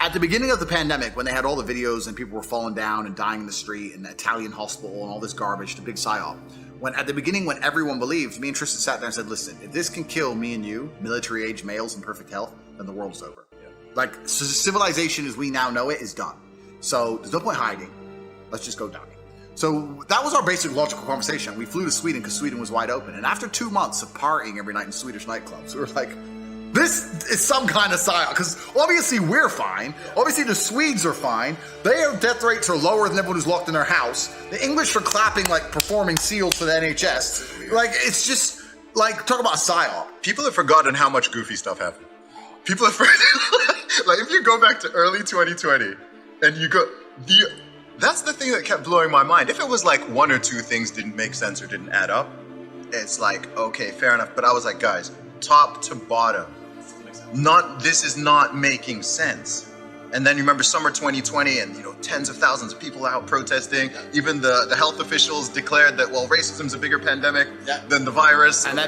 At the beginning of the pandemic, when they had all the videos and people were falling down and dying in the street and the Italian hospital and all this garbage, the big psyop, at the beginning, when everyone believed, me and Tristan sat there and said, listen, if this can kill me and you, military-age males in perfect health, then the world's over. Yeah. Like, civilization as we now know it is done. So there's no point hiding. Let's just go die. So that was our basic logical conversation. We flew to Sweden because Sweden was wide open. And after 2 months of partying every night in Swedish nightclubs, we were like, this is some kind of psyop, because obviously we're fine. Obviously the Swedes are fine. Their death rates are lower than everyone who's locked in their house. The English are clapping like performing SEALs for the NHS. Like, it's just, like, talk about a psyop. People have forgotten how much goofy stuff happened. People have forgotten, like, if you go back to early 2020 and you go, that's the thing that kept blowing my mind. If it was like one or two things didn't make sense or didn't add up, it's like, okay, fair enough. But I was like, guys, top to bottom, this is not making sense. And then you remember summer 2020 and, tens of thousands of people out protesting. Yeah. Even the health officials declared that, well, racism's a bigger pandemic than the virus. And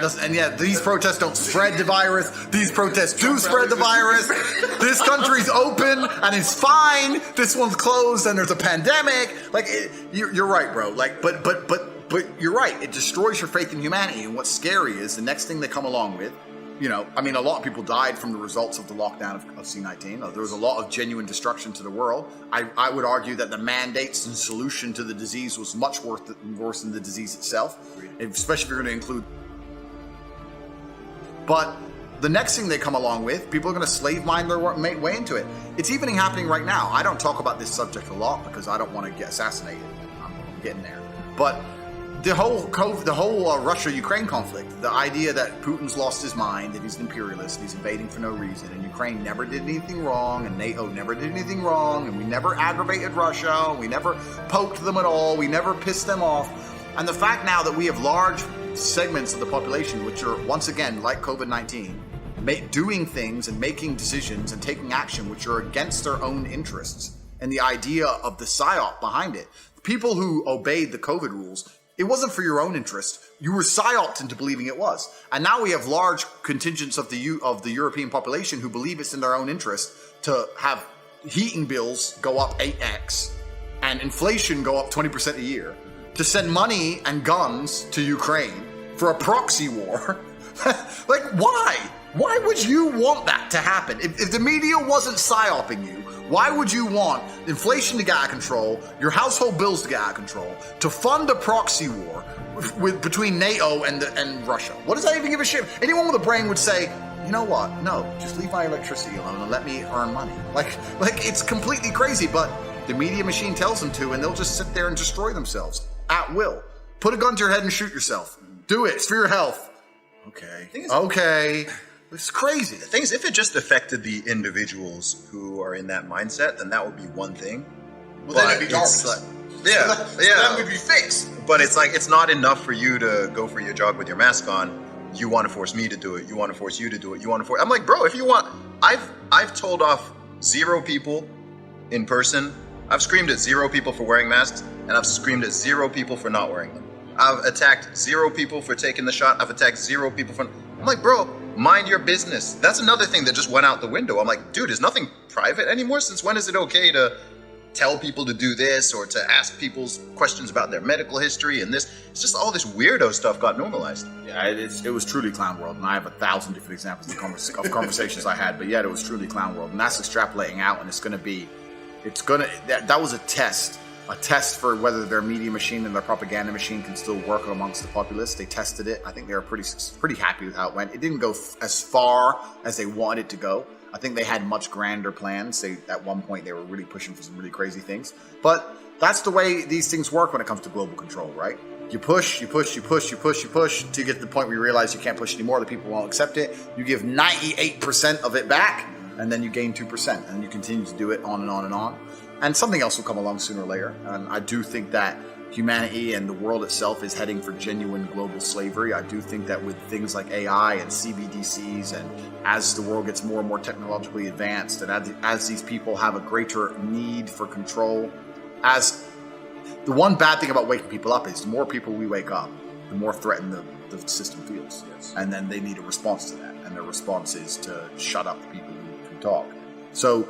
these protests don't spread the virus. These protests do spread the virus. This country's open and it's fine. This one's closed and there's a pandemic. Like, you're right, bro. Like, but you're right. It destroys your faith in humanity. And what's scary is the next thing they come along with, a lot of people died from the results of the lockdown of C-19. There was a lot of genuine destruction to the world. I would argue that the mandates and solution to the disease was much worse than the disease itself, especially if you're going to include. But the next thing they come along with, people are going to slave mine their way into it. It's even happening right now. I don't talk about this subject a lot because I don't want to get assassinated. I'm getting there. But the whole Russia-Ukraine conflict, the idea that Putin's lost his mind, that he's an imperialist, he's invading for no reason, and Ukraine never did anything wrong, and NATO never did anything wrong, and we never aggravated Russia, we never poked them at all, we never pissed them off. And the fact now that we have large segments of the population which are, once again, like COVID-19, doing things and making decisions and taking action which are against their own interests, and the idea of the psyop behind it. People who obeyed the COVID rules, it wasn't for your own interest. You were psyoped into believing it was. And now we have large contingents of the European population who believe it's in their own interest to have heating bills go up 8x and inflation go up 20% a year, to send money and guns to Ukraine for a proxy war. Like, why? Why would you want that to happen? If the media wasn't psyoping you, why would you want inflation to get out of control, your household bills to get out of control, to fund a proxy war between NATO and Russia? What does that even give a shit? Anyone with a brain would say, you know what? No, just leave my electricity alone and let me earn money. Like it's completely crazy, but the media machine tells them to, and they'll just sit there and destroy themselves at will. Put a gun to your head and shoot yourself. Do it. It's for your health. Okay. It's crazy. The thing is, if it just affected the individuals who are in that mindset, then that would be one thing. Well, then it'd be Darwinist. That would be fixed. But it's like, it's not enough for you to go for your jog with your mask on. You want to force me to do it. You want to force you to do it. I'm like, bro, if you want, I've told off 0 people in person. I've screamed at 0 people for wearing masks, and I've screamed at 0 people for not wearing them. I've attacked 0 people for taking the shot. I've attacked 0 people for. I'm like, bro, mind your business. That's another thing that just went out the window. I'm like, dude, is nothing private anymore? Since when is it okay to tell people to do this or to ask people's questions about their medical history and this? It's just all this weirdo stuff got normalized. Yeah, it was truly clown world, and I have 1,000 different examples of conversations I had, but yeah, it was truly clown world, and that's extrapolating out, and that was a test for whether their media machine and their propaganda machine can still work amongst the populace. They tested it. I think they were pretty happy with how it went. It didn't go as far as they wanted it to go. I think they had much grander plans. At one point, they were really pushing for some really crazy things. But that's the way these things work when it comes to global control, right? You push till you get to the point where you realize you can't push anymore. The people won't accept it. You give 98% of it back, and then you gain 2%, and you continue to do it on and on and on. And something else will come along sooner or later. And I do think that humanity and the world itself is heading for genuine global slavery. I do think that with things like AI and CBDCs, and as the world gets more and more technologically advanced, and as these people have a greater need for control, as the one bad thing about waking people up is the more people we wake up, the more threatened the system feels. Yes. And then they need a response to that. And their response is to shut up the people who can talk. So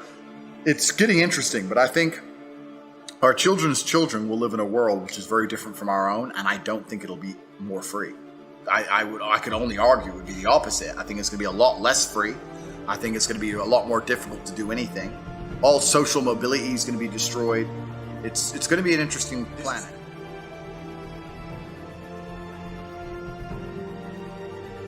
It's getting interesting, but I think our children's children will live in a world which is very different from our own, and I don't think it'll be more free. I could only argue it would be the opposite. I think it's going to be a lot less free. I think it's going to be a lot more difficult to do anything. All social mobility is going to be destroyed. It's going to be an interesting planet.